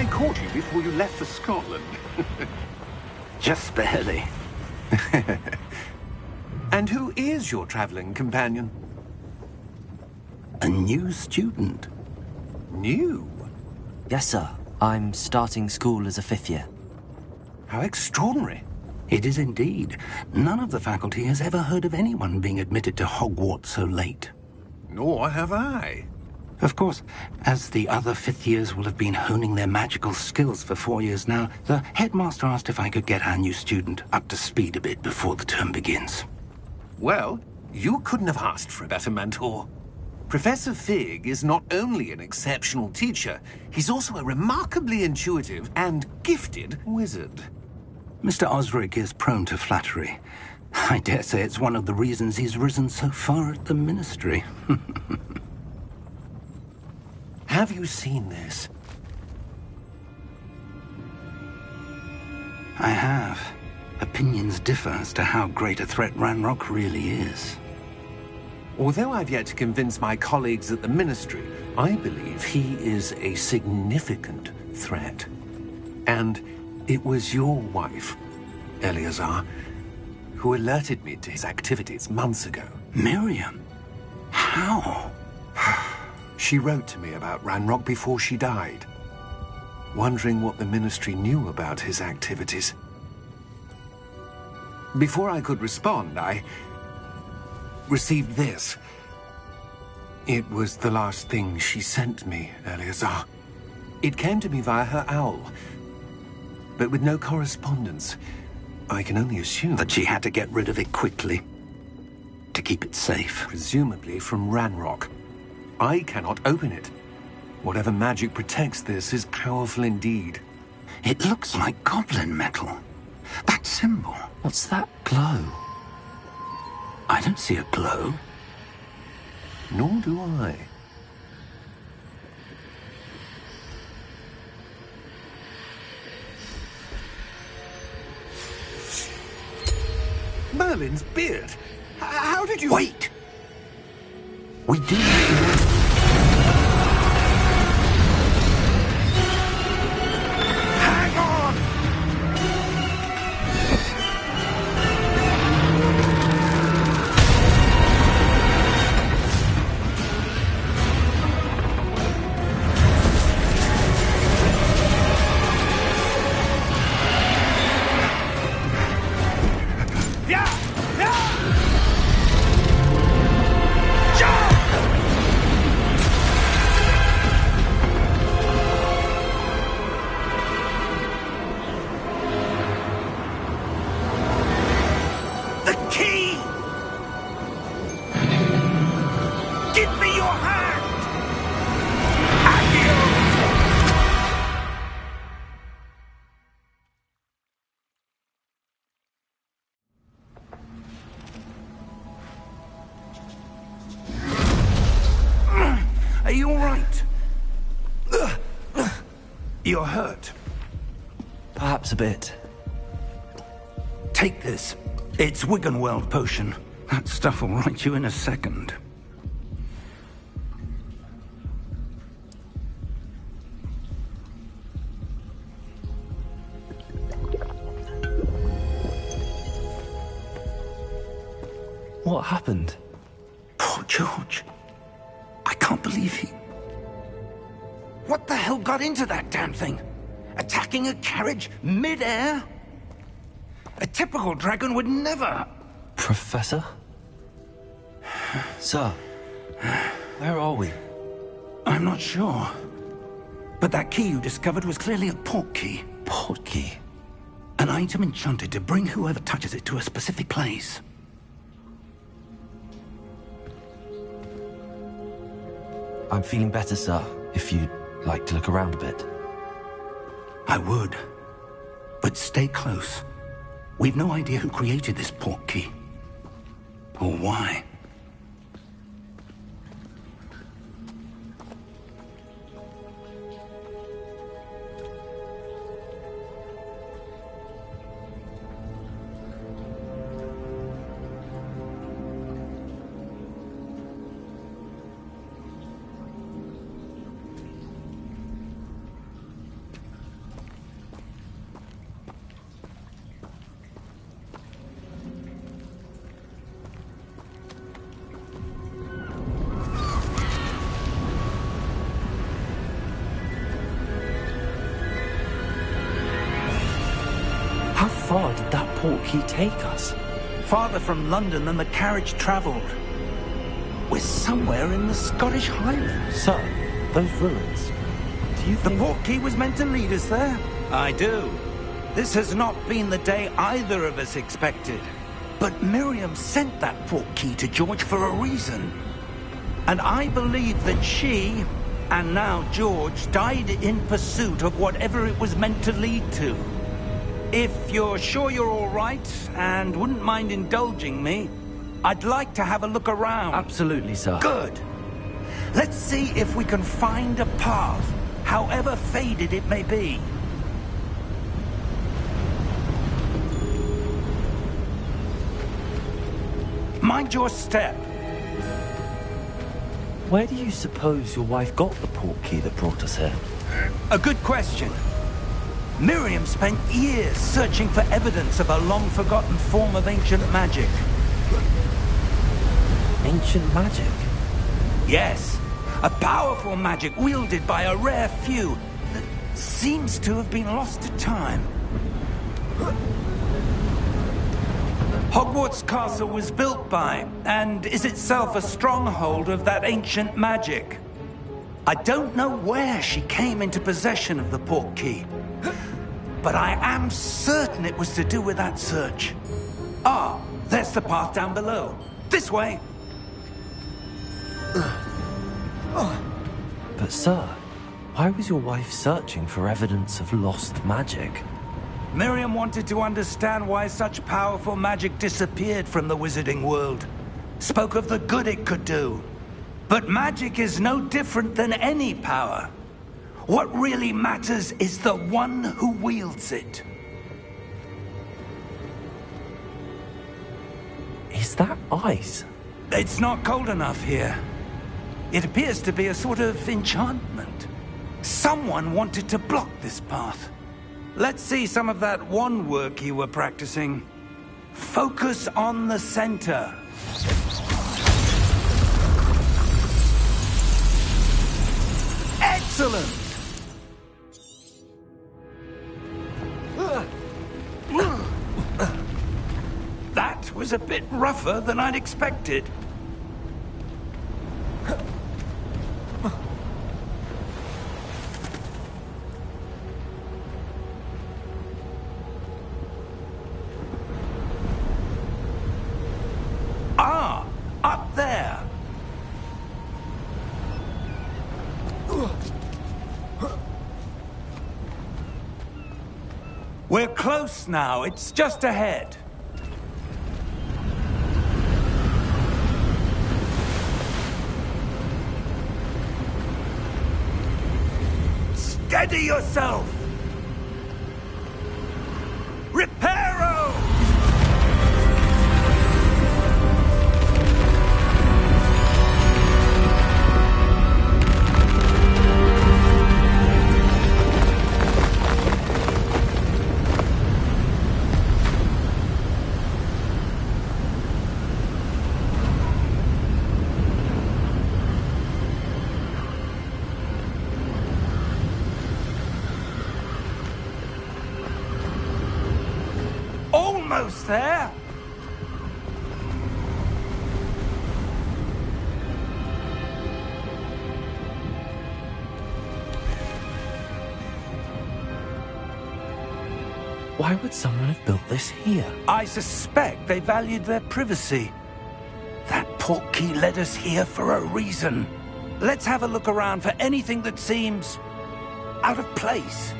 I caught you before you left for Scotland. Just barely. And who is your traveling companion? A new student. New? Yes, sir. I'm starting school as a 5th year. How extraordinary. It is indeed. None of the faculty has ever heard of anyone being admitted to Hogwarts so late. Nor have I. Of course, as the other 5th years will have been honing their magical skills for 4 years now, the headmaster asked if I could get our new student up to speed a bit before the term begins. Well, you couldn't have asked for a better mentor. Professor Fig is not only an exceptional teacher, he's also a remarkably intuitive and gifted wizard. Mr. Osric is prone to flattery. I dare say it's one of the reasons he's risen so far at the Ministry. Have you seen this? I have. Opinions differ as to how great a threat Ranrock really is. Although I've yet to convince my colleagues at the Ministry, I believe he is a significant threat. And it was your wife, Eleazar, who alerted me to his activities months ago. Miriam? How? She wrote to me about Ranrock before she died, wondering what the Ministry knew about his activities. Before I could respond, I received this. It was the last thing she sent me, Eleazar. It came to me via her owl, but with no correspondence. I can only assume That she had to get rid of it quickly, to keep it safe. presumably from Ranrock. I cannot open it. Whatever magic protects this is powerful indeed. It looks like goblin metal. That symbol. What's that glow? I don't see a glow. Nor do I. Merlin's beard. How did you... Wait! We do recognize... Hang on! Yeah! Yeah! Jump! The key! Give me your hand! Accio! Are you all right? You're hurt. Perhaps a bit. Take this. It's Wiggenweld potion. That stuff will right you in a second. What happened? Poor George. I can't believe he... What the hell got into that damn thing? Attacking a carriage mid-air? A typical dragon would never... Professor? Sir, where are we? I'm not sure. But that key you discovered was clearly a port key. Port key? An item enchanted to bring whoever touches it to a specific place. I'm feeling better, sir, if you'd like to look around a bit. I would. But stay close. We've no idea who created this port key. Or why. far did that portkey take us? Farther from London than the carriage travelled. We're somewhere in the Scottish Highlands. Sir, those ruins. Do you The think... portkey was meant to lead us there? I do. This has not been the day either of us expected. But Miriam sent that portkey to George for a reason. And I believe that she, and now George, died in pursuit of whatever it was meant to lead to. If you're sure you're all right, and wouldn't mind indulging me, I'd like to have a look around. Absolutely, sir. Good. Let's see if we can find a path, however faded it may be. Mind your step. Where do you suppose your wife got the portkey that brought us here? A good question. Miriam spent years searching for evidence of a long-forgotten form of ancient magic. Ancient magic? Yes, a powerful magic wielded by a rare few that seems to have been lost to time. Hogwarts Castle was built by, and is itself a stronghold of that ancient magic. I don't know where she came into possession of the portkey, but I am certain it was to do with that search. Ah, there's the path down below. This way. But sir, why was your wife searching for evidence of lost magic? Miriam wanted to understand why such powerful magic disappeared from the wizarding world. Spoke of the good it could do. But magic is no different than any power. What really matters is the one who wields it. Is that ice? It's not cold enough here. It appears to be a sort of enchantment. Someone wanted to block this path. Let's see some of that wand work you were practicing. Focus on the center. Excellent! That was a bit rougher than I'd expected. Ah, up there. We're close now. It's just ahead. Steady yourself! Reparo! Almost there. Why would someone have built this here? I suspect they valued their privacy. That portkey led us here for a reason. Let's have a look around for anything that seems out of place.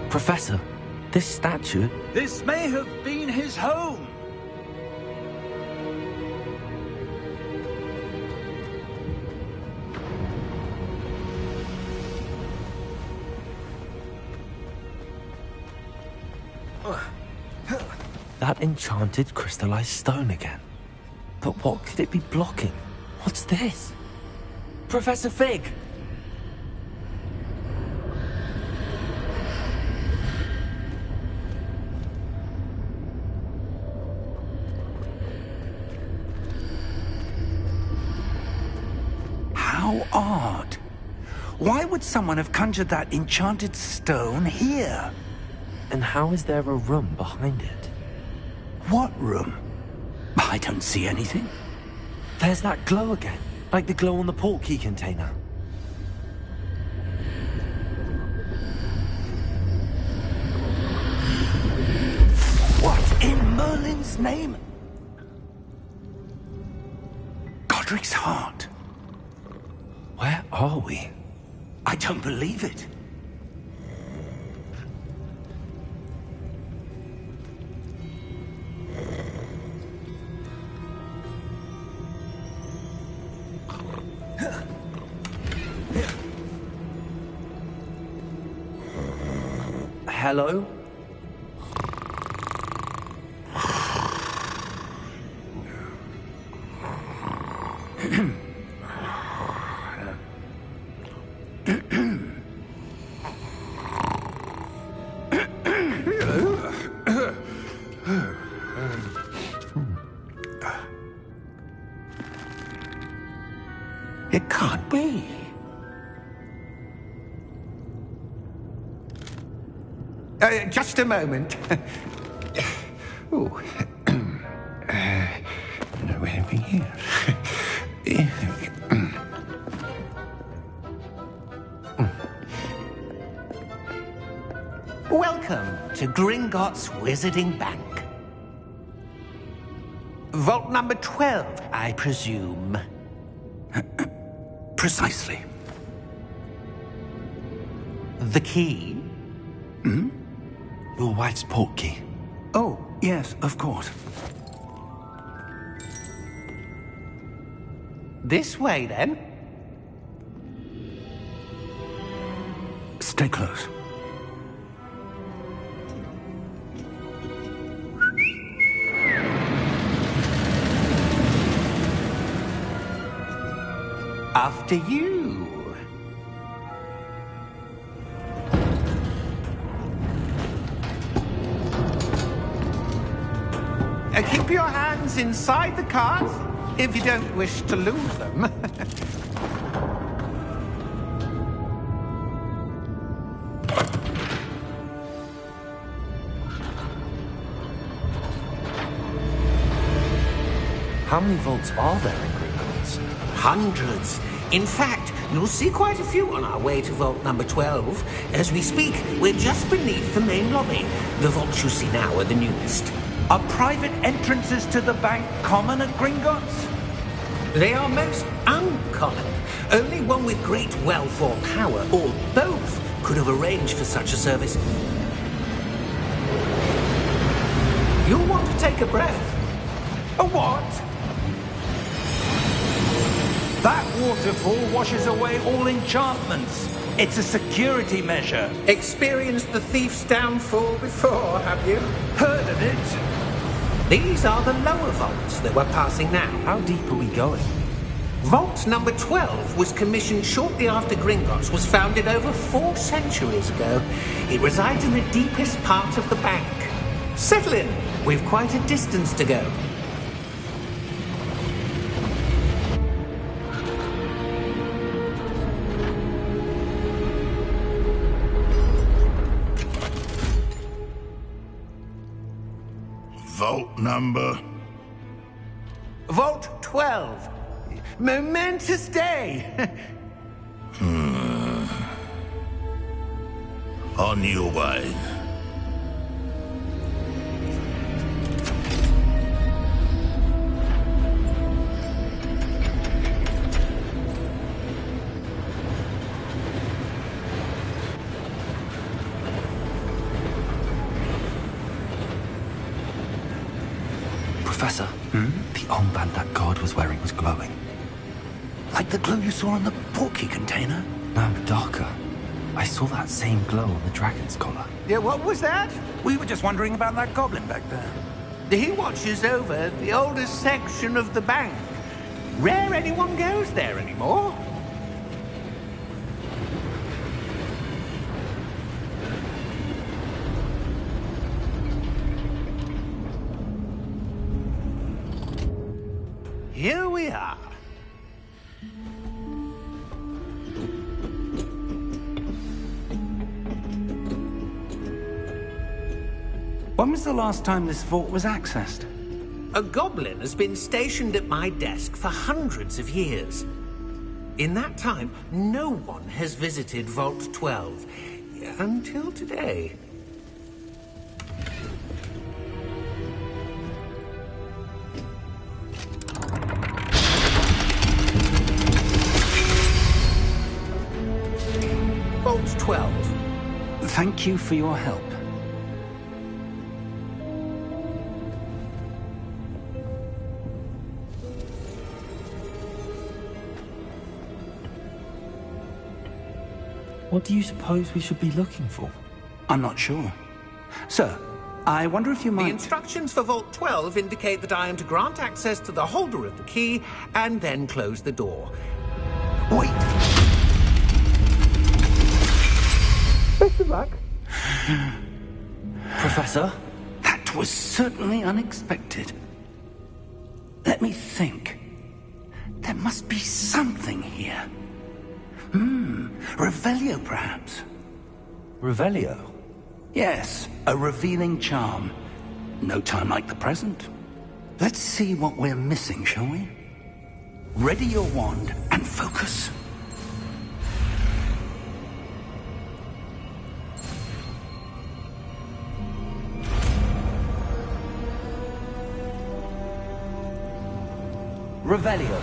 Professor, this statue... This may have been his home. That enchanted crystallized stone again. But what could it be blocking? What's this? Professor Fig! How odd. Why would someone have conjured that enchanted stone here? And how is there a room behind it? What room? I don't see anything. There's that glow again, like the glow on the portkey container. What in Merlin's name? Godric's heart. Where are we? I don't believe it. Hello? It can't be. Just a moment. Oh. No, anything here. Welcome to Gringotts Wizarding Bank. Vault number 12, I presume. Precisely. The key? Hmm? Your wife's portkey. Oh, yes, of course. This way, then. Stay close. After you. Keep your hands inside the cart if you don't wish to lose them. How many vaults are there in Gringotts? Hundreds. In fact, you'll see quite a few on our way to vault number 12. As we speak, we're just beneath the main lobby. The vaults you see now are the newest. Are private entrances to the bank common at Gringotts? They are most uncommon. Only one with great wealth or power, or both, could have arranged for such a service. You'll want to take a breath. A what? That waterfall washes away all enchantments. It's a security measure. Experienced the thief's downfall before, have you? Heard of it? These are the lower vaults that we're passing now. How deep are we going? Vault number 12 was commissioned shortly after Gringotts was founded over 4 centuries ago. It resides in the deepest part of the bank. Settle in. We've quite a distance to go. Vault number? Vault 12. Momentous day. On your way. Professor, the armband that guard was wearing was glowing. Like the glow you saw on the portkey container? No, darker. I saw that same glow on the dragon's collar. Yeah, what was that? We were just wondering about that goblin back there. He watches over the oldest section of the bank. Rare anyone goes there anymore. Here we are. When was the last time this vault was accessed? A goblin has been stationed at my desk for hundreds of years. In that time, no one has visited Vault 12. Until today. Vault 12. Thank you for your help. What do you suppose we should be looking for? I'm not sure. Sir, I wonder if you might... The instructions for Vault 12 indicate that I am to grant access to the holder of the key and then close the door. Wait! Best of luck. Professor? That was certainly unexpected. Let me think. There must be something here. Revelio, perhaps? Revelio? Yes, a revealing charm. No time like the present. Let's see what we're missing, shall we? Ready your wand and focus. Revelio.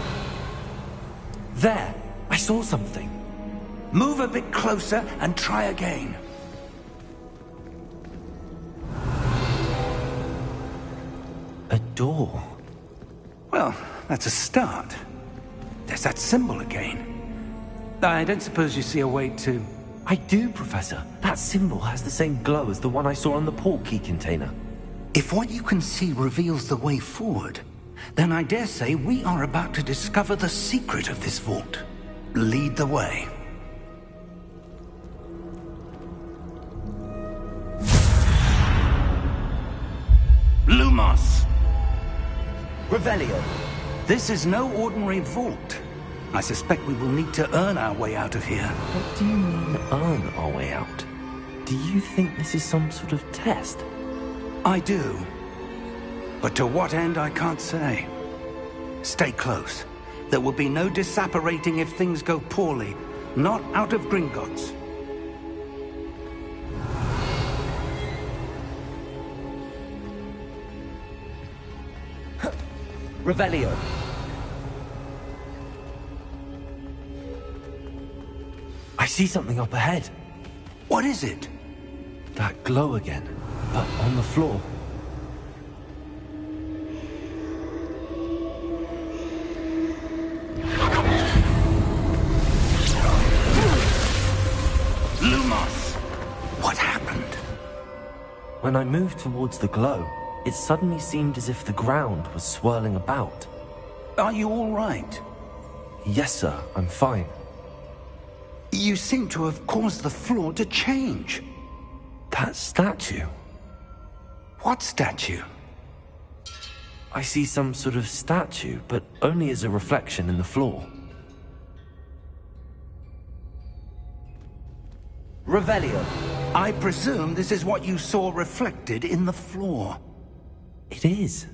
There! I saw something. Move a bit closer and try again. A door. Well, that's a start. There's that symbol again. I don't suppose you see a way to... I do, Professor. That symbol has the same glow as the one I saw on the port key container. If what you can see reveals the way forward, then I dare say we are about to discover the secret of this vault. Lead the way. Lumos! Revelio. This is no ordinary vault. I suspect we will need to earn our way out of here. What do you mean, earn our way out? Do you think this is some sort of test? I do. But to what end, I can't say. Stay close. There will be no disapparating if things go poorly. Not out of Gringotts. Revelio. I see something up ahead. What is it? That glow again, but on the floor. Lumos! What happened? When I moved towards the glow, it suddenly seemed as if the ground was swirling about. Are you all right? Yes, sir, I'm fine. You seem to have caused the floor to change. That statue. What statue? I see some sort of statue, but only as a reflection in the floor. Revelio. I presume this is what you saw reflected in the floor. It is.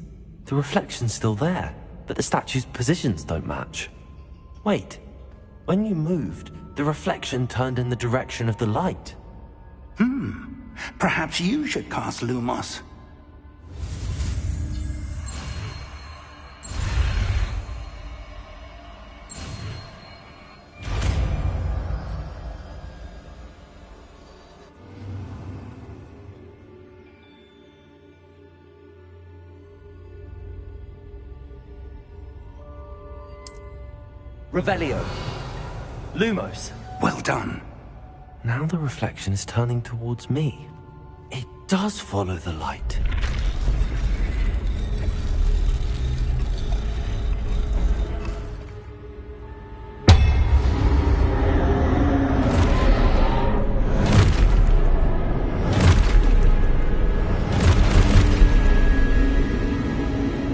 The reflection's still there, but the statue's positions don't match. Wait. When you moved, the reflection turned in the direction of the light. Perhaps you should cast Lumos. Revelio. Lumos. Well done. Now the reflection is turning towards me. It does follow the light.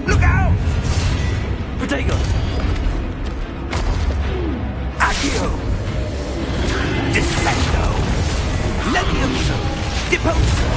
Look out! Protego! Accio! Defendo! Levioso! Deposo!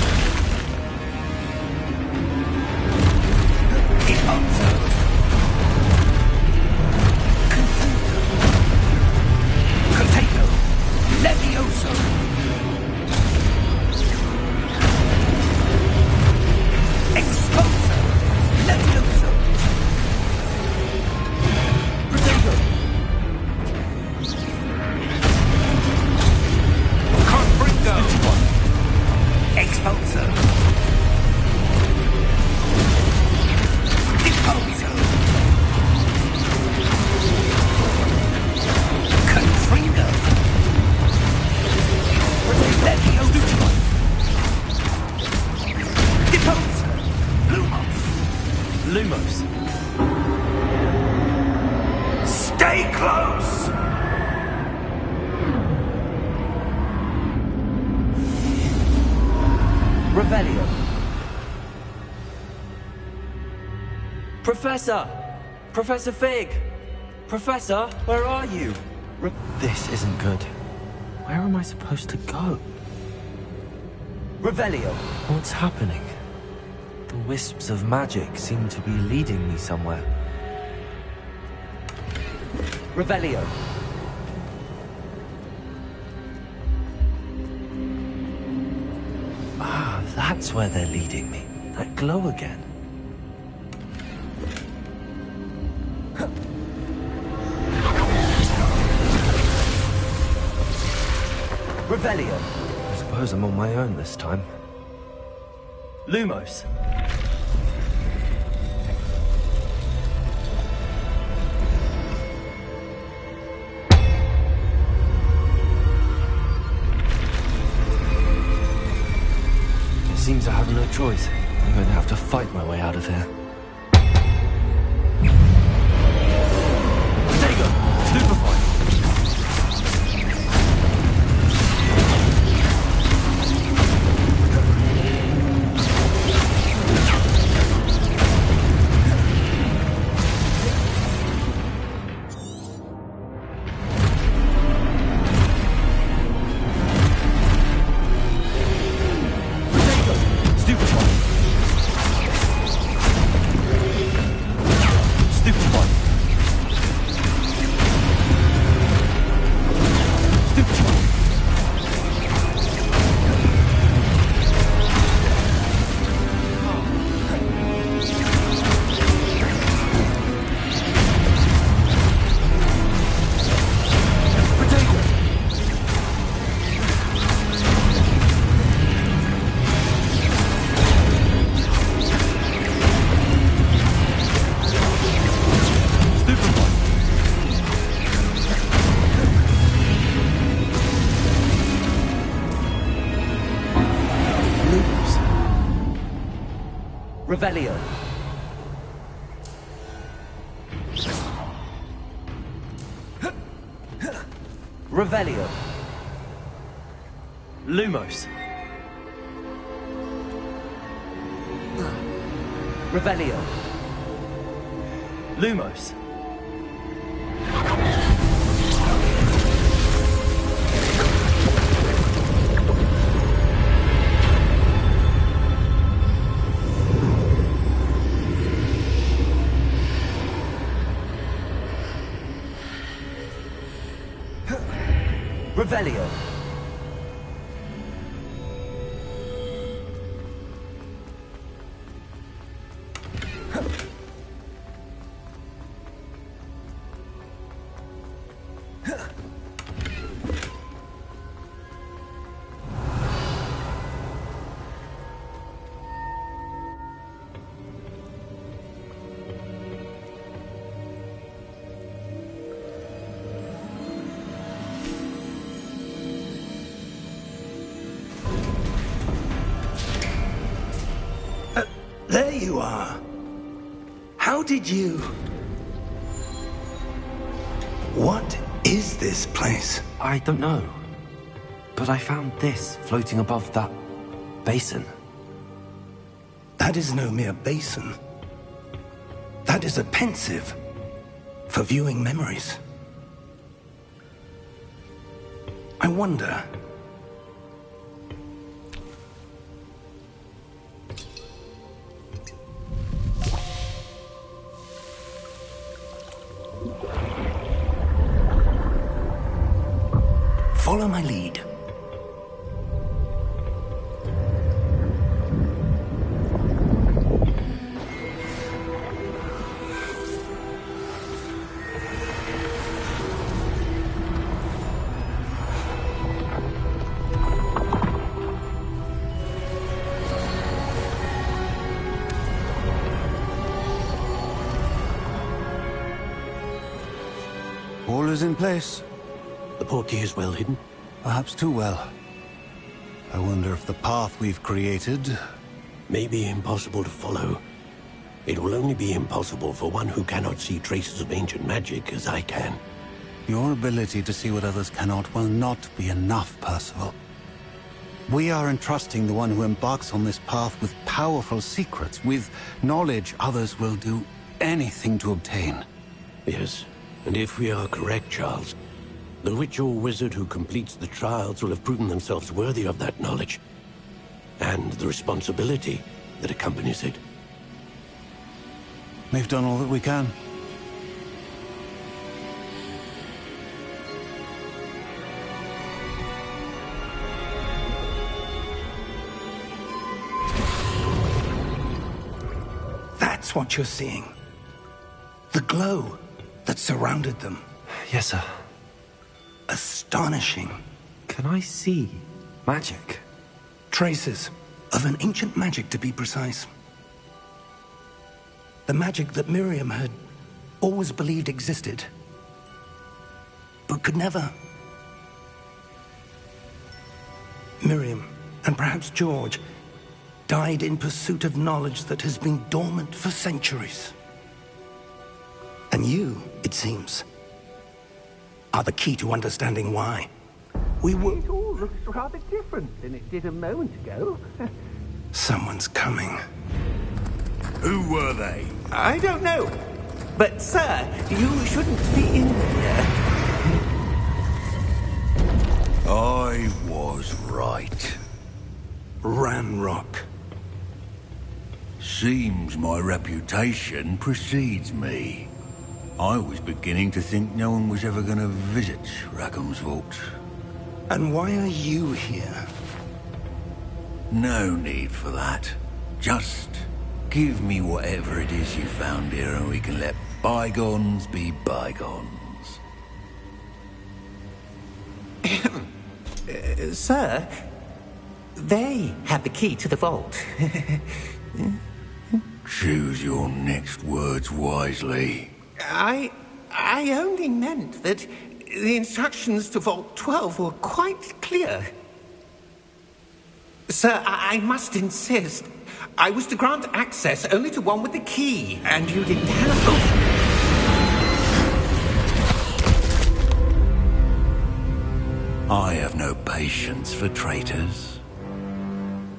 Revelio. Professor! Professor Fig! Professor, where are you? This isn't good. Where am I supposed to go? Revelio! What's happening? The wisps of magic seem to be leading me somewhere. Revelio! Ah, that's where they're leading me. That glow again. Revelio. I suppose I'm on my own this time. Lumos. It seems I have no choice. I'm going to have to fight my way out of here. Stupefy! Revelio. Revelio. Lumos. Revelio. Lumos. Revelio. There you are. How did you... What is this place? I don't know. But I found this floating above that basin. That is no mere basin. That is a pensive for viewing memories. I wonder... Follow my lead. All is in place. The portkey is well hidden. Perhaps too well. I wonder if the path we've created... May be impossible to follow. It will only be impossible for one who cannot see traces of ancient magic as I can. Your ability to see what others cannot will not be enough, Percival. We are entrusting the one who embarks on this path with powerful secrets, with knowledge others will do anything to obtain. Yes, and if we are correct, Charles, the witch or wizard who completes the trials will have proven themselves worthy of that knowledge, and the responsibility that accompanies it. We've done all that we can. That's what you're seeing. The glow that surrounded them. Yes, sir. Astonishing. Can I see magic? Traces of an ancient magic, to be precise. The magic that Miriam had always believed existed, but could never. Miriam, and perhaps George, died in pursuit of knowledge that has been dormant for centuries. And you, it seems, are the key to understanding why. It all looks rather different than it did a moment ago. Someone's coming. Who were they? I don't know. But, sir, you shouldn't be in here. I was right. Ranrock. Seems my reputation precedes me. I was beginning to think no one was ever going to visit Rackham's vault. And why are you here? No need for that. Just give me whatever it is you found here and we can let bygones be bygones. Sir, they had the key to the vault. Choose your next words wisely. I only meant that the instructions to Vault 12 were quite clear. Sir, I must insist. I was to grant access only to one with the key, and you didn't have... I have no patience for traitors.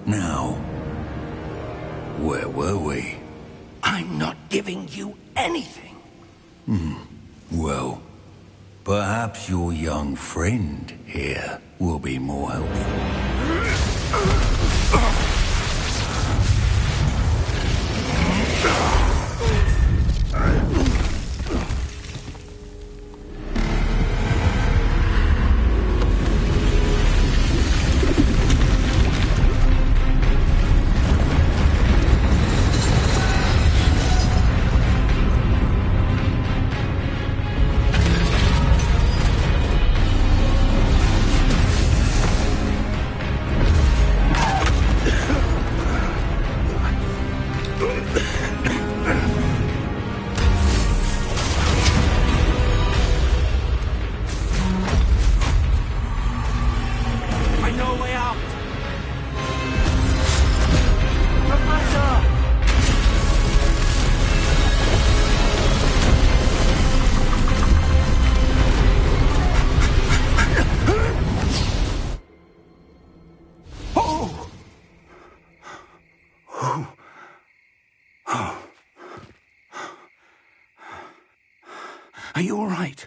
Now, where were we? I'm not giving you anything. Well, perhaps your young friend here will be more helpful. Are you all right?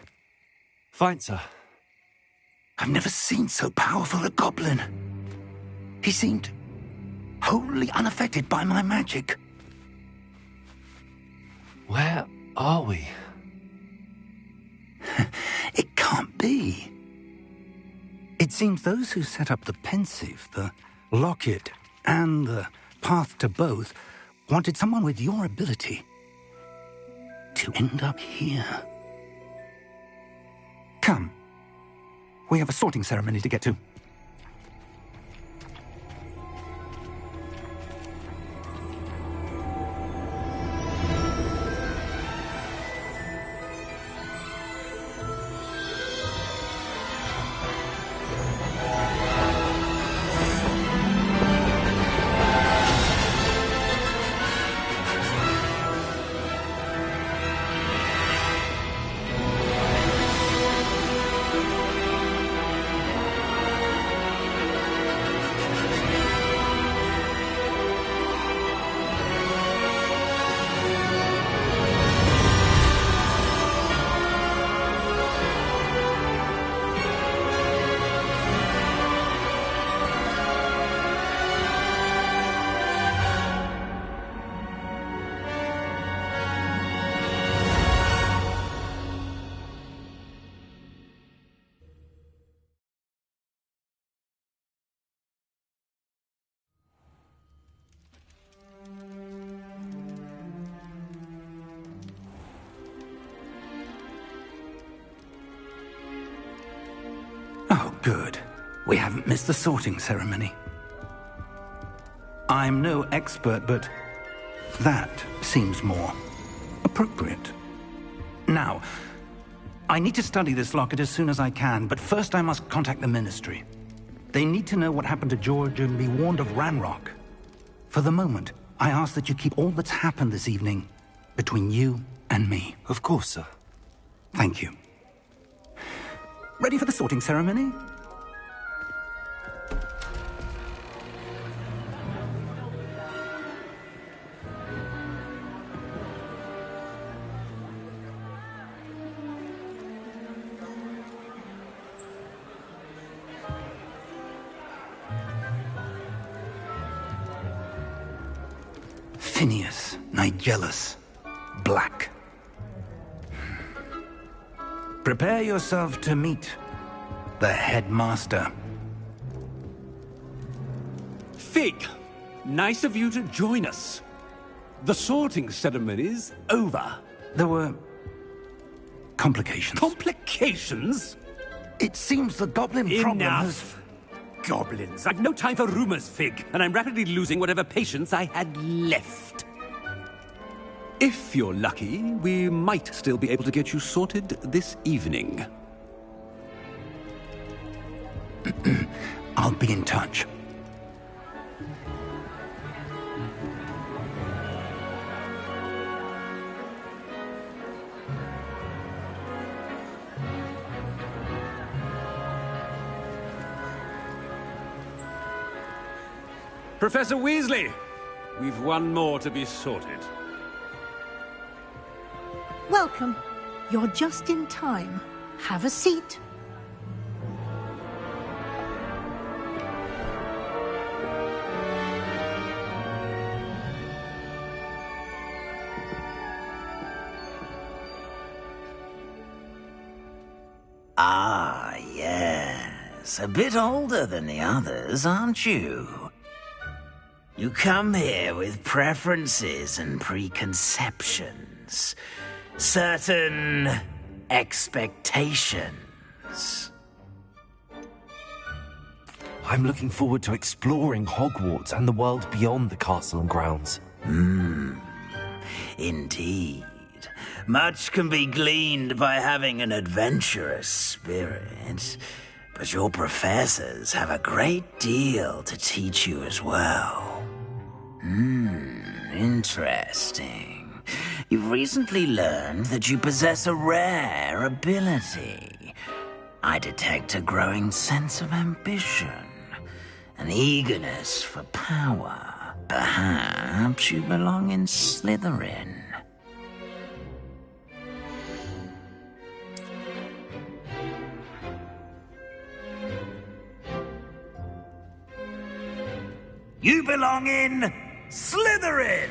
Fine, sir. I've never seen so powerful a goblin. He seemed wholly unaffected by my magic. Where are we? It can't be. It seems those who set up the pensive, the locket, and the path to both wanted someone with your ability to end up here. Come. We have a sorting ceremony to get to. Good. We haven't missed the sorting ceremony. I'm no expert, but that seems more appropriate. Now, I need to study this locket as soon as I can, but first I must contact the Ministry. They need to know what happened to George and be warned of Ranrock. For the moment, I ask that you keep all that's happened this evening between you and me. Of course, sir. Thank you. Ready for the sorting ceremony? Phineas, Nigellus, Black. Prepare yourself to meet the headmaster. Fig, nice of you to join us. The sorting ceremony's over. There were complications. Complications? It seems the goblin problem has... Enough. Goblins. I've no time for rumors, Fig, and I'm rapidly losing whatever patience I had left. If you're lucky, we might still be able to get you sorted this evening. I'll be in touch. Professor Weasley, we've one more to be sorted. Welcome. You're just in time. Have a seat. Ah, yes. A bit older than the others, aren't you? You come here with preferences and preconceptions. Certain expectations. I'm looking forward to exploring Hogwarts and the world beyond the castle and grounds. Indeed. Much can be gleaned by having an adventurous spirit, but your professors have a great deal to teach you as well. Interesting. You've recently learned that you possess a rare ability. I detect a growing sense of ambition, an eagerness for power. Perhaps you belong in Slytherin. You belong in Slytherin!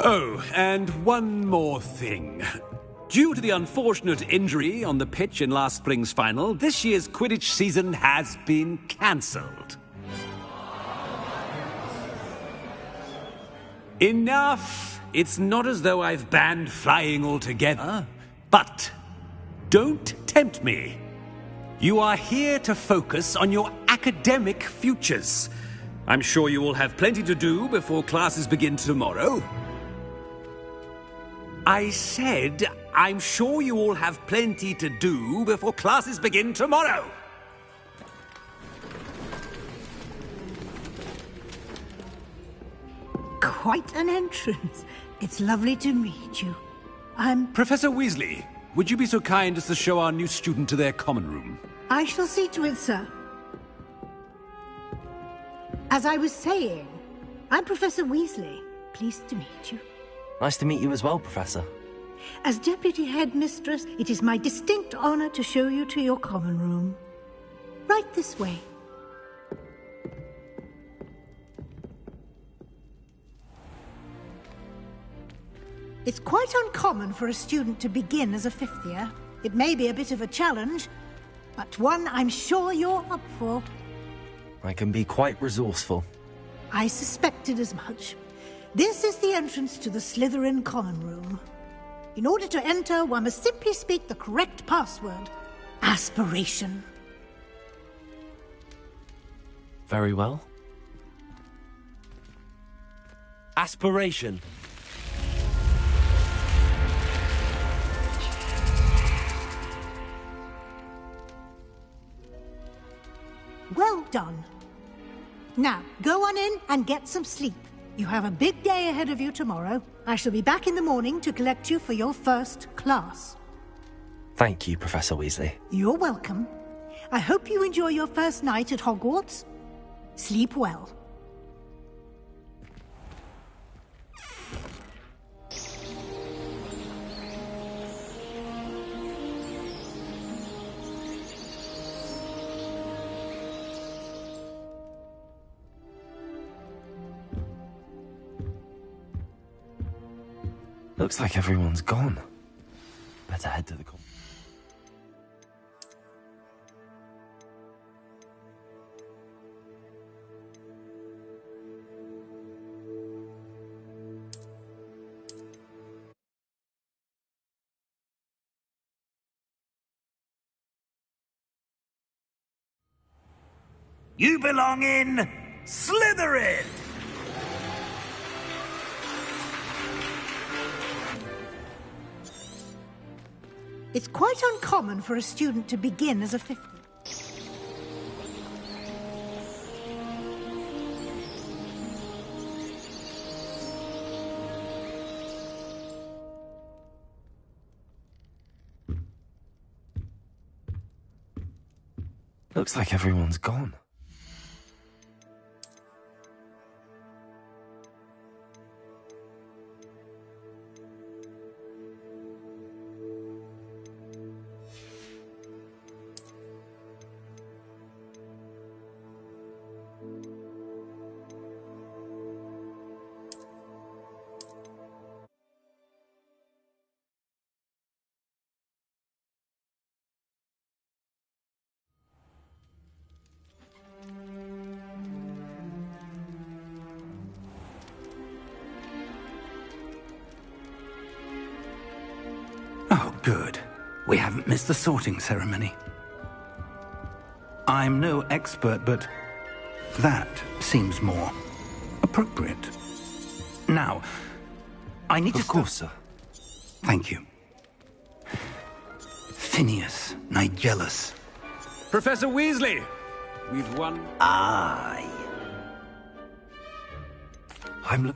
Oh, and one more thing. Due to the unfortunate injury on the pitch in last spring's final, this year's Quidditch season has been cancelled. Enough! It's not as though I've banned flying altogether. But don't tempt me. You are here to focus on your academic futures. I'm sure you will have plenty to do before classes begin tomorrow. I said, I'm sure you all have plenty to do before classes begin tomorrow. Quite an entrance. It's lovely to meet you. I'm... Professor Weasley, would you be so kind as to show our new student to their common room? I shall see to it, sir. As I was saying, I'm Professor Weasley. Pleased to meet you. Nice to meet you as well, Professor. As Deputy Headmistress, it is my distinct honor to show you to your common room. Right this way. It's quite uncommon for a student to begin as a fifth year. It may be a bit of a challenge, but one I'm sure you're up for. I can be quite resourceful. I suspected as much. This is the entrance to the Slytherin Common Room. In order to enter, one must simply speak the correct password. Aspiration. Very well. Aspiration. Well done. Now, go on in and get some sleep. You have a big day ahead of you tomorrow. I shall be back in the morning to collect you for your first class. Thank you, Professor Weasley. You're welcome. I hope you enjoy your first night at Hogwarts. Sleep well. Looks like everyone's gone. Better head to the con. You belong in Slytherin! It's quite uncommon for a student to begin as a fifth year. Looks like everyone's gone. Oh, good. We haven't missed the sorting ceremony. I'm no expert, but that seems more appropriate. Now, I need to... Of course, sir. Thank you. Phineas Nigellus. Professor Weasley, we've won. Aye. I'm...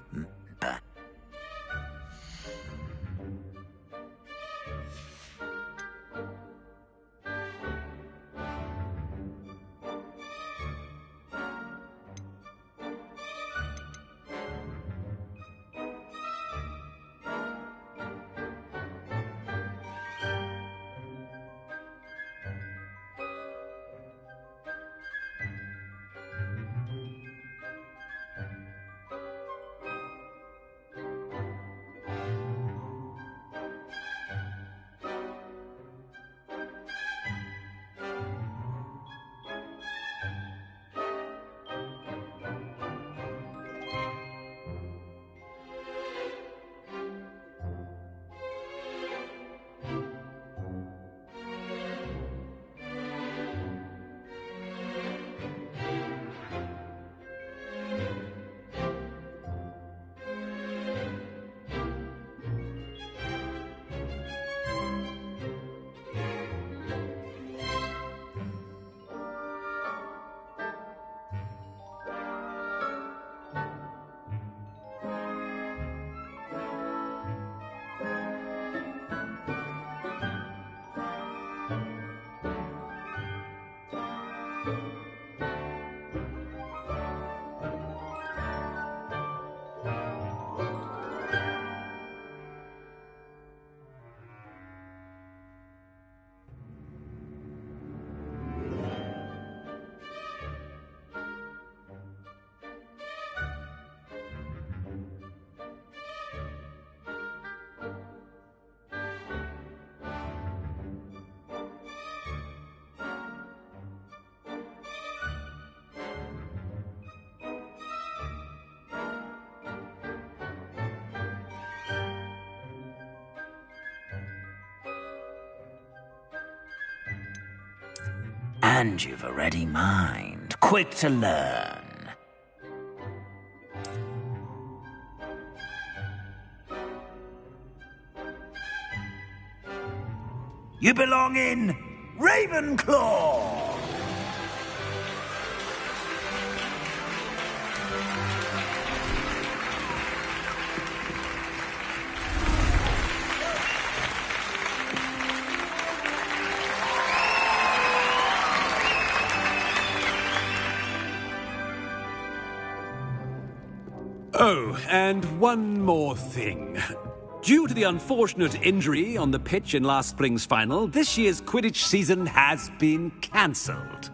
And you've a ready mind, quick to learn. You belong in Ravenclaw! Oh, and one more thing. Due to the unfortunate injury on the pitch in last spring's final, this year's Quidditch season has been cancelled.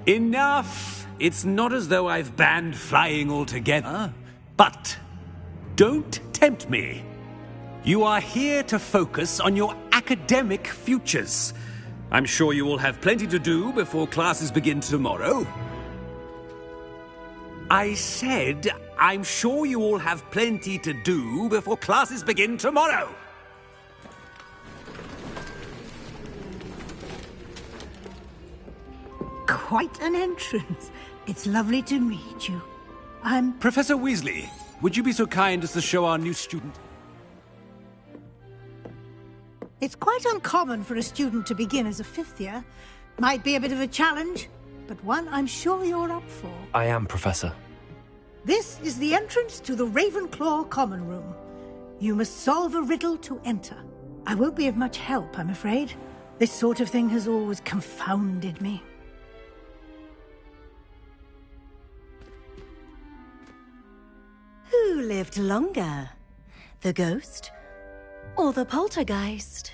Enough! It's not as though I've banned flying altogether. But don't tempt me. You are here to focus on your academic futures. I'm sure you will have plenty to do before classes begin tomorrow. I said, I'm sure you all have plenty to do before classes begin tomorrow. Quite an entrance. It's lovely to meet you. I'm... Professor Weasley, would you be so kind as to show our new student? It's quite uncommon for a student to begin as a fifth year. Might be a bit of a challenge, but one I'm sure you're up for. I am, Professor. This is the entrance to the Ravenclaw Common Room. You must solve a riddle to enter. I won't be of much help, I'm afraid. This sort of thing has always confounded me. Who lived longer? The ghost or the poltergeist?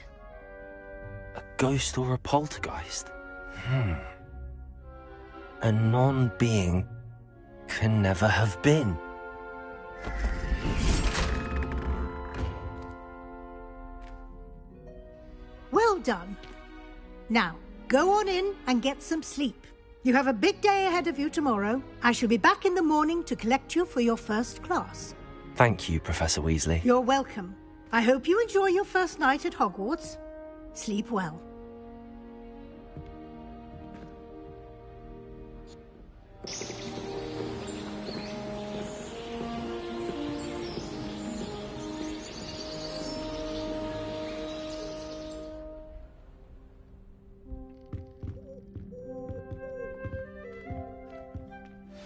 A ghost or a poltergeist? A non-being can never have been. Well done. Now, go on in and get some sleep. You have a big day ahead of you tomorrow. I shall be back in the morning to collect you for your first class. Thank you, Professor Weasley. You're welcome. I hope you enjoy your first night at Hogwarts. Sleep well.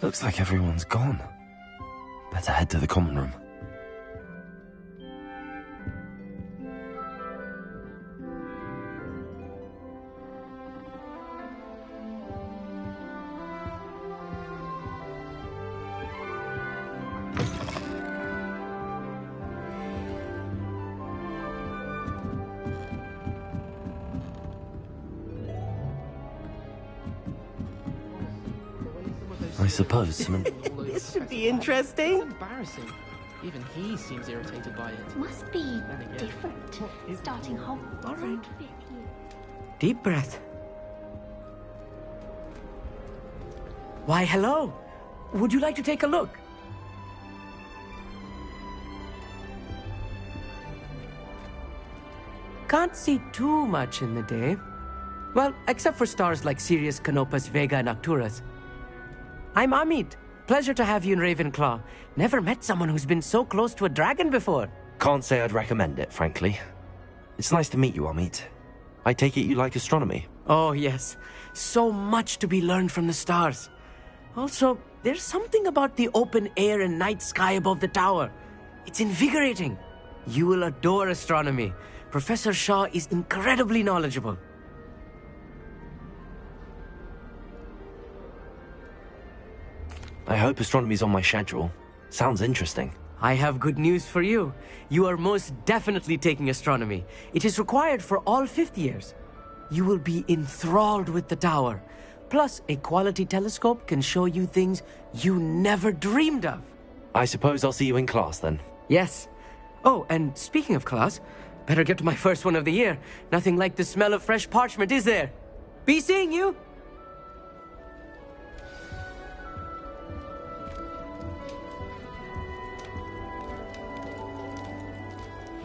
Looks like everyone's gone. Better head to the common room. I suppose some... This should be interesting. It's embarrassing. Even he seems irritated by it. Must be different. Starting whole. All right. Deep breath. Why, hello. Would you like to take a look? Can't see too much in the day. Well, except for stars like Sirius, Canopus, Vega, and Arcturus. I'm Amit. Pleasure to have you in Ravenclaw. Never met someone who's been so close to a dragon before. Can't say I'd recommend it, frankly. It's nice to meet you, Amit. I take it you like astronomy? Oh, yes. So much to be learned from the stars. Also, there's something about the open air and night sky above the tower. It's invigorating. You will adore astronomy. Professor Shaw is incredibly knowledgeable. I hope astronomy's on my schedule. Sounds interesting. I have good news for you. You are most definitely taking astronomy. It is required for all fifth years. You will be enthralled with the tower. Plus, a quality telescope can show you things you never dreamed of. I suppose I'll see you in class then. Yes. Oh, and speaking of class, better get to my first one of the year. Nothing like the smell of fresh parchment, is there? Be seeing you!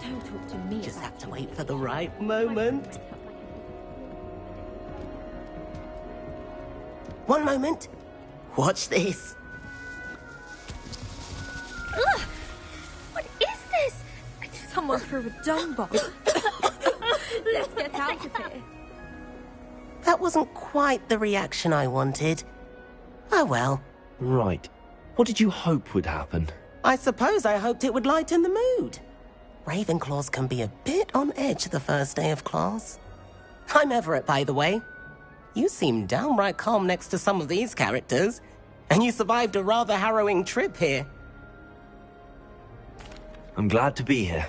Don't talk to me. Just have to wait for the right moment. One moment. Watch this. Ugh! What is this? Someone threw a dung bomb. Let's get out of here. That wasn't quite the reaction I wanted. Oh well. Right. What did you hope would happen? I suppose I hoped it would lighten the mood. Ravenclaws can be a bit on edge the first day of class. I'm Everett, by the way. You seem downright calm next to some of these characters, and you survived a rather harrowing trip here. I'm glad to be here.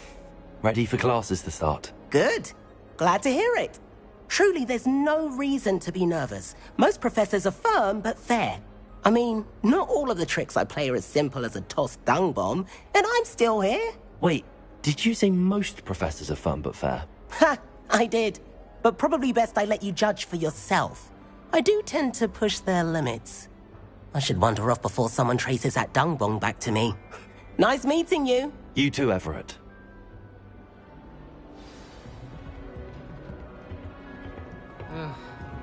Ready for classes to start. Good. Glad to hear it. Truly, there's no reason to be nervous. Most professors are firm but fair. I mean, not all of the tricks I play are as simple as a tossed dung bomb, and I'm still here. Wait, did you say most professors are fun but fair? Ha! I did. But probably best I let you judge for yourself. I do tend to push their limits. I should wander off before someone traces that dung bomb back to me. Nice meeting you. You too, Everett.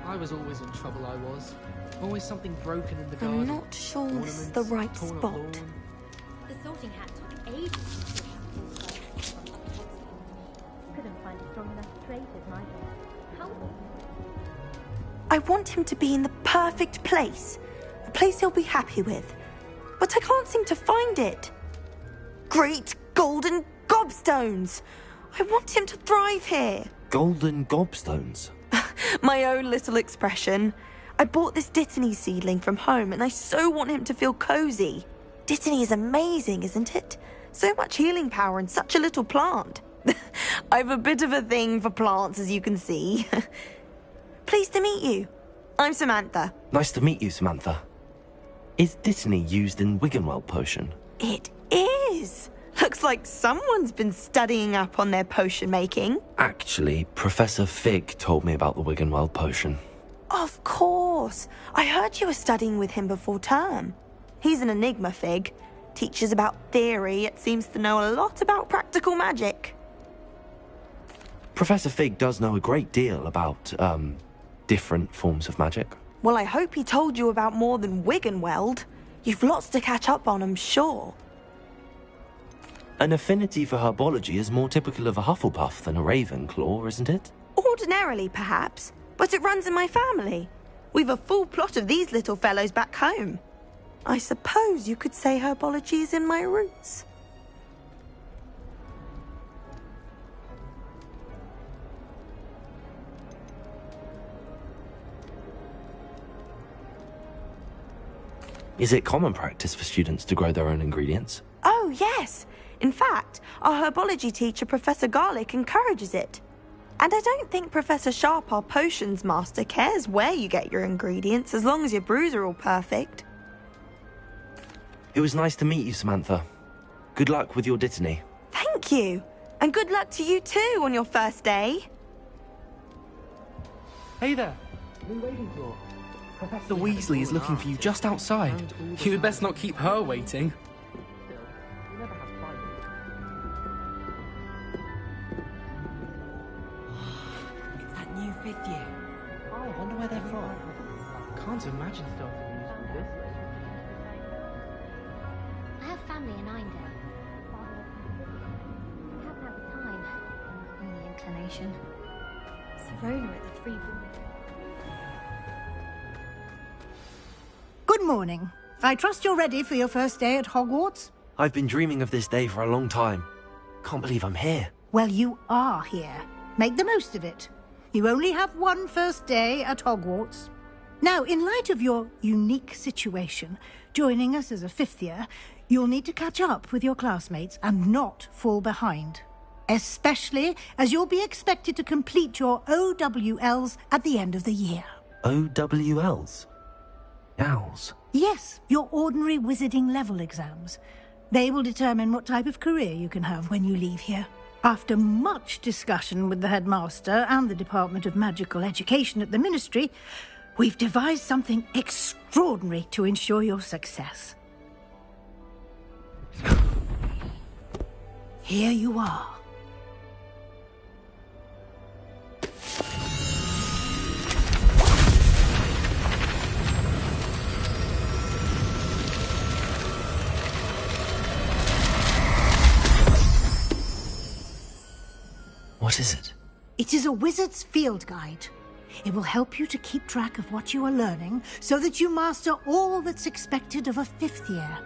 I was always in trouble, I was. Always something broken in the garden. I'm not sure this is the right spot. The sorting hat took ages to couldn't find a strong enough straight as my How? I want him to be in the perfect place. A place he'll be happy with. But I can't seem to find it. Great golden gobstones! I want him to thrive here. Golden gobstones? My own little expression. I bought this Dittany seedling from home and I so want him to feel cozy. Dittany is amazing, isn't it? So much healing power in such a little plant. I've a bit of a thing for plants, as you can see. Pleased to meet you. I'm Samantha. Nice to meet you, Samantha. Is Dittany used in Wiggenweld potion? It is. Looks like someone's been studying up on their potion making. Actually, Professor Fig told me about the Wiggenweld potion. Of course. I heard you were studying with him before term. He's an enigma, Fig. Teaches about theory, yet seems to know a lot about practical magic. Professor Fig does know a great deal about, different forms of magic. Well, I hope he told you about more than Wiggenweld. You've lots to catch up on, I'm sure. An affinity for herbology is more typical of a Hufflepuff than a Ravenclaw, isn't it? Ordinarily, perhaps. But it runs in my family. We've a full plot of these little fellows back home. I suppose you could say herbology is in my roots. Is it common practice for students to grow their own ingredients? Oh, yes. In fact, our herbology teacher, Professor Garlick, encourages it. And I don't think Professor Sharp, our potions master, cares where you get your ingredients, as long as your brews are all perfect. It was nice to meet you, Samantha. Good luck with your Dittany. Thank you. And good luck to you too on your first day. Hey there. I'm in Ravenclaw. Professor Weasley is looking for you just outside. You had best not keep her waiting. It's that new fifth year. Oh, I wonder where they're from. Can't imagine starting music this late. I have family in Eindhoven. I haven't had the time, or the inclination. Serona at the Three Women. Good morning. I trust you're ready for your first day at Hogwarts? I've been dreaming of this day for a long time. Can't believe I'm here. Well, you are here. Make the most of it. You only have one first day at Hogwarts. Now, in light of your unique situation, joining us as a fifth year, you'll need to catch up with your classmates and not fall behind. Especially as you'll be expected to complete your OWLs at the end of the year. OWLs? Owls? Yes, your ordinary wizarding level exams. They will determine what type of career you can have when you leave here. After much discussion with the headmaster and the Department of Magical Education at the Ministry, we've devised something extraordinary to ensure your success. Here you are. What is it? It is a wizard's field guide. It will help you to keep track of what you are learning so that you master all that's expected of a 5th year.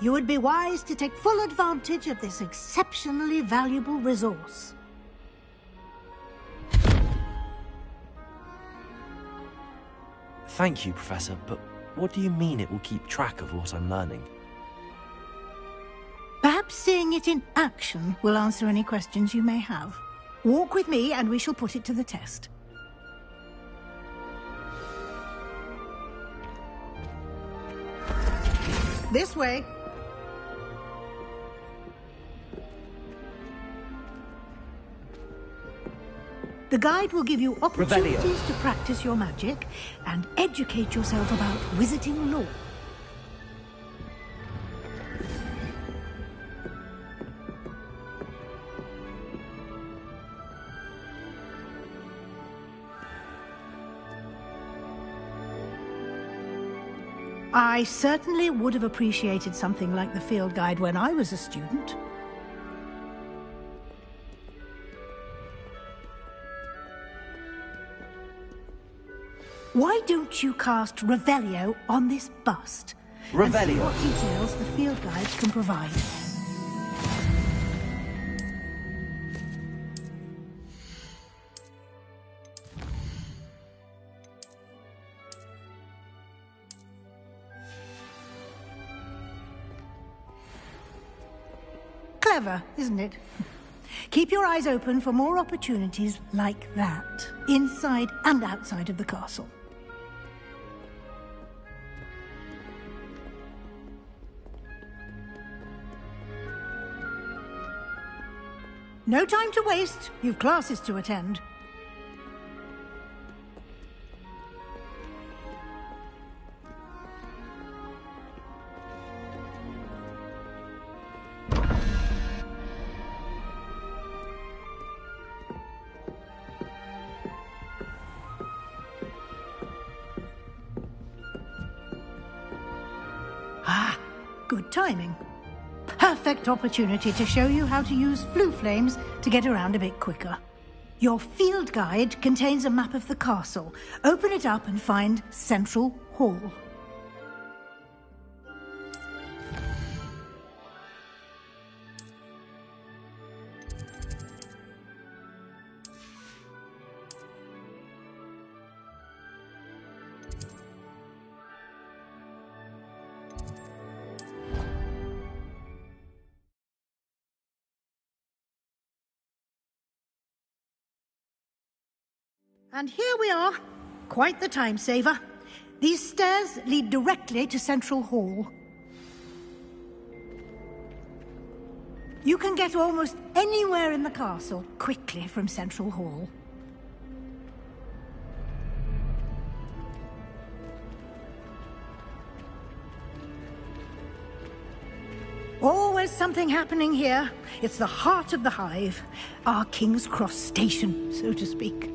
You would be wise to take full advantage of this exceptionally valuable resource. Thank you, Professor, but what do you mean it will keep track of what I'm learning? Perhaps seeing it in action will answer any questions you may have. Walk with me and we shall put it to the test. This way. The guide will give you opportunities to practice your magic and educate yourself about wizarding lore. I certainly would have appreciated something like the field guide when I was a student. Why don't you cast Revelio on this bust? And see Revelio? what details the field guide can provide. Clever, isn't it? Keep your eyes open for more opportunities like that, inside and outside of the castle. No time to waste. You've classes to attend. Ah, good timing. Perfect opportunity to show you how to use flue flames to get around a bit quicker. Your field guide contains a map of the castle. Open it up and find Central Hall. And here we are. Quite the time saver. These stairs lead directly to Central Hall. You can get almost anywhere in the castle quickly from Central Hall. Always something happening here. It's the heart of the hive. Our King's Cross station, so to speak.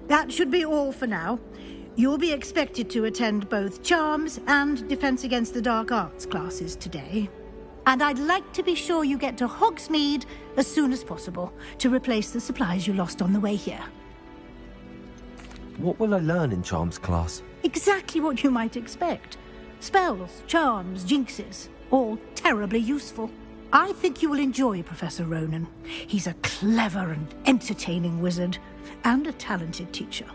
That should be all for now. You'll be expected to attend both Charms and Defense Against the Dark Arts classes today. And I'd like to be sure you get to Hogsmeade as soon as possible to replace the supplies you lost on the way here. What will I learn in Charms class? Exactly what you might expect. Spells, charms, jinxes, all terribly useful. I think you will enjoy Professor Ronan. He's a clever and entertaining wizard, and a talented teacher.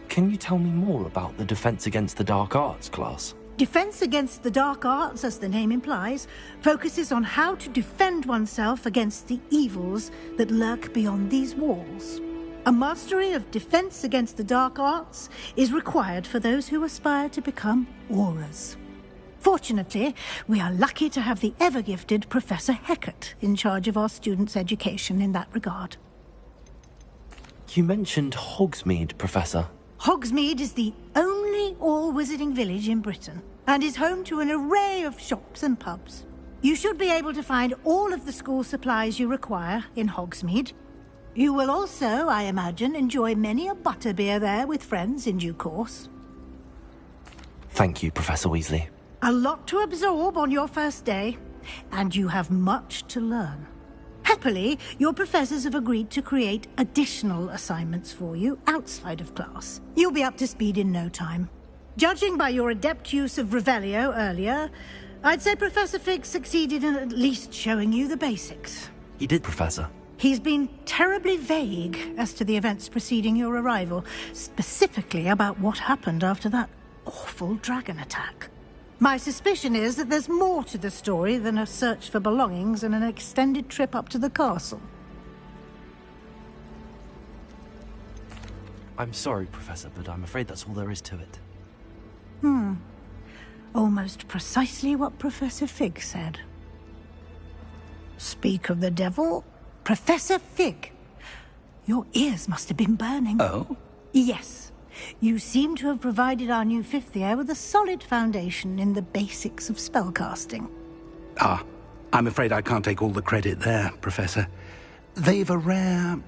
Can you tell me more about the Defense Against the Dark Arts class? Defense Against the Dark Arts, as the name implies, focuses on how to defend oneself against the evils that lurk beyond these walls. A mastery of Defense Against the Dark Arts is required for those who aspire to become Aurors. Fortunately, we are lucky to have the ever-gifted Professor Hecat in charge of our students' education in that regard. You mentioned Hogsmeade, Professor. Hogsmeade is the only all-wizarding village in Britain, and is home to an array of shops and pubs. You should be able to find all of the school supplies you require in Hogsmeade. You will also, I imagine, enjoy many a butterbeer there with friends in due course. Thank you, Professor Weasley. A lot to absorb on your first day. and you have much to learn. Happily, your professors have agreed to create additional assignments for you outside of class. You'll be up to speed in no time. Judging by your adept use of Revelio earlier, I'd say Professor Fig succeeded in at least showing you the basics. He did, Professor. He's been terribly vague as to the events preceding your arrival, specifically about what happened after that awful dragon attack. My suspicion is that there's more to the story than a search for belongings and an extended trip up to the castle. I'm sorry, Professor, but I'm afraid that's all there is to it. Almost precisely what Professor Fig said. Speak of the devil, Professor Fig. Your ears must have been burning. Oh? Yes. You seem to have provided our new fifth year with a solid foundation in the basics of spellcasting. Ah, I'm afraid I can't take all the credit there, Professor. They've a rare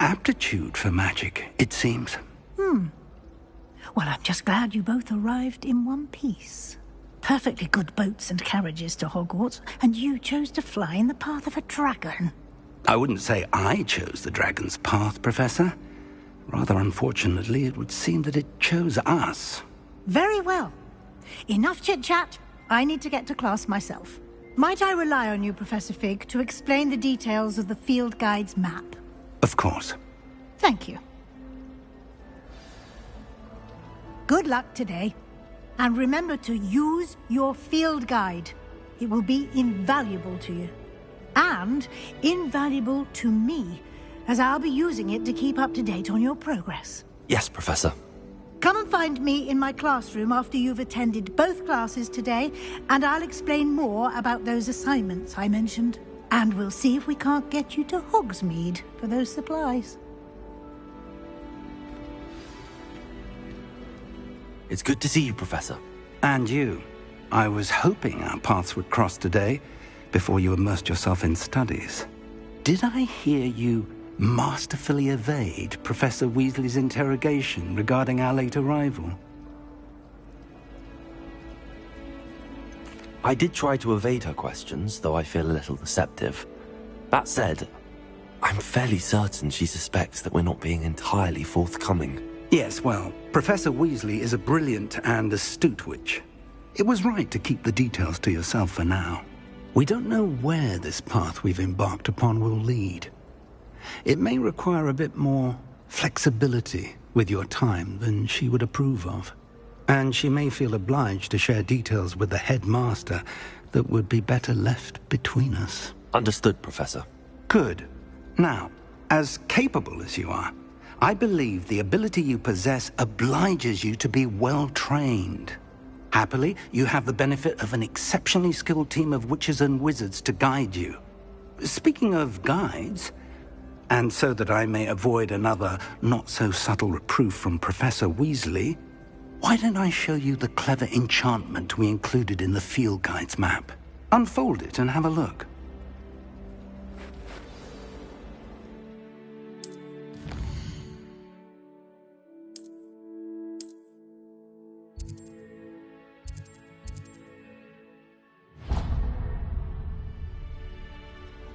aptitude for magic, it seems. Well, I'm just glad you both arrived in one piece. Perfectly good boats and carriages to Hogwarts, and you chose to fly in the path of a dragon. I wouldn't say I chose the dragon's path, Professor. Rather unfortunately, it would seem that it chose us. Very well. Enough chit-chat. I need to get to class myself. Might I rely on you, Professor Fig, to explain the details of the field guide's map? Of course. Thank you. Good luck today. And remember to use your field guide. It will be invaluable to you. And invaluable to me, as I'll be using it to keep up to date on your progress. Yes, Professor. Come and find me in my classroom after you've attended both classes today, and I'll explain more about those assignments I mentioned. And we'll see if we can't get you to Hogsmeade for those supplies. It's good to see you, Professor. And you. I was hoping our paths would cross today, before you immersed yourself in studies. Did I hear you masterfully evade Professor Weasley's interrogation regarding our late arrival? I did try to evade her questions, though I feel a little deceptive. That said, I'm fairly certain she suspects that we're not being entirely forthcoming. Yes, well, Professor Weasley is a brilliant and astute witch. It was right to keep the details to yourself for now. We don't know where this path we've embarked upon will lead. It may require a bit more flexibility with your time than she would approve of. And she may feel obliged to share details with the headmaster that would be better left between us. Understood, Professor. Good. Now, as capable as you are, I believe the ability you possess obliges you to be well-trained. Happily, you have the benefit of an exceptionally skilled team of witches and wizards to guide you. Speaking of guides, and so that I may avoid another not-so-subtle reproof from Professor Weasley, why don't I show you the clever enchantment we included in the field guide's map? Unfold it and have a look.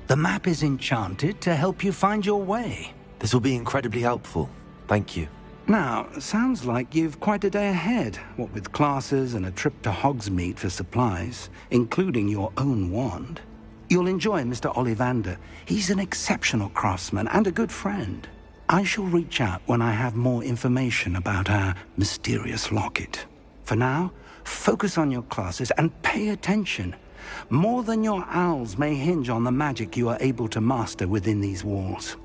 The map is enchanted to help you find your way. This will be incredibly helpful. Thank you. Now, sounds like you've quite a day ahead, what with classes and a trip to Hogsmeade for supplies, including your own wand. You'll enjoy Mr. Ollivander. He's an exceptional craftsman and a good friend. I shall reach out when I have more information about our mysterious locket. For now, focus on your classes and pay attention. More than your owls may hinge on the magic you are able to master within these walls.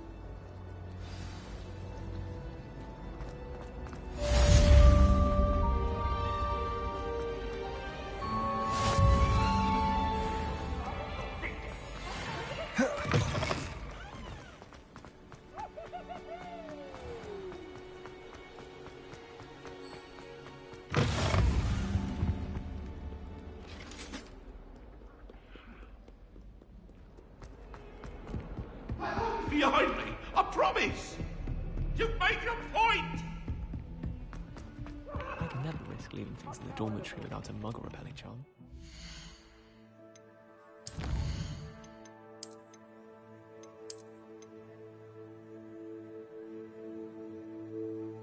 Behind me! I promise! You've made your point! I can never risk leaving things in the dormitory without a muggle repelling charm.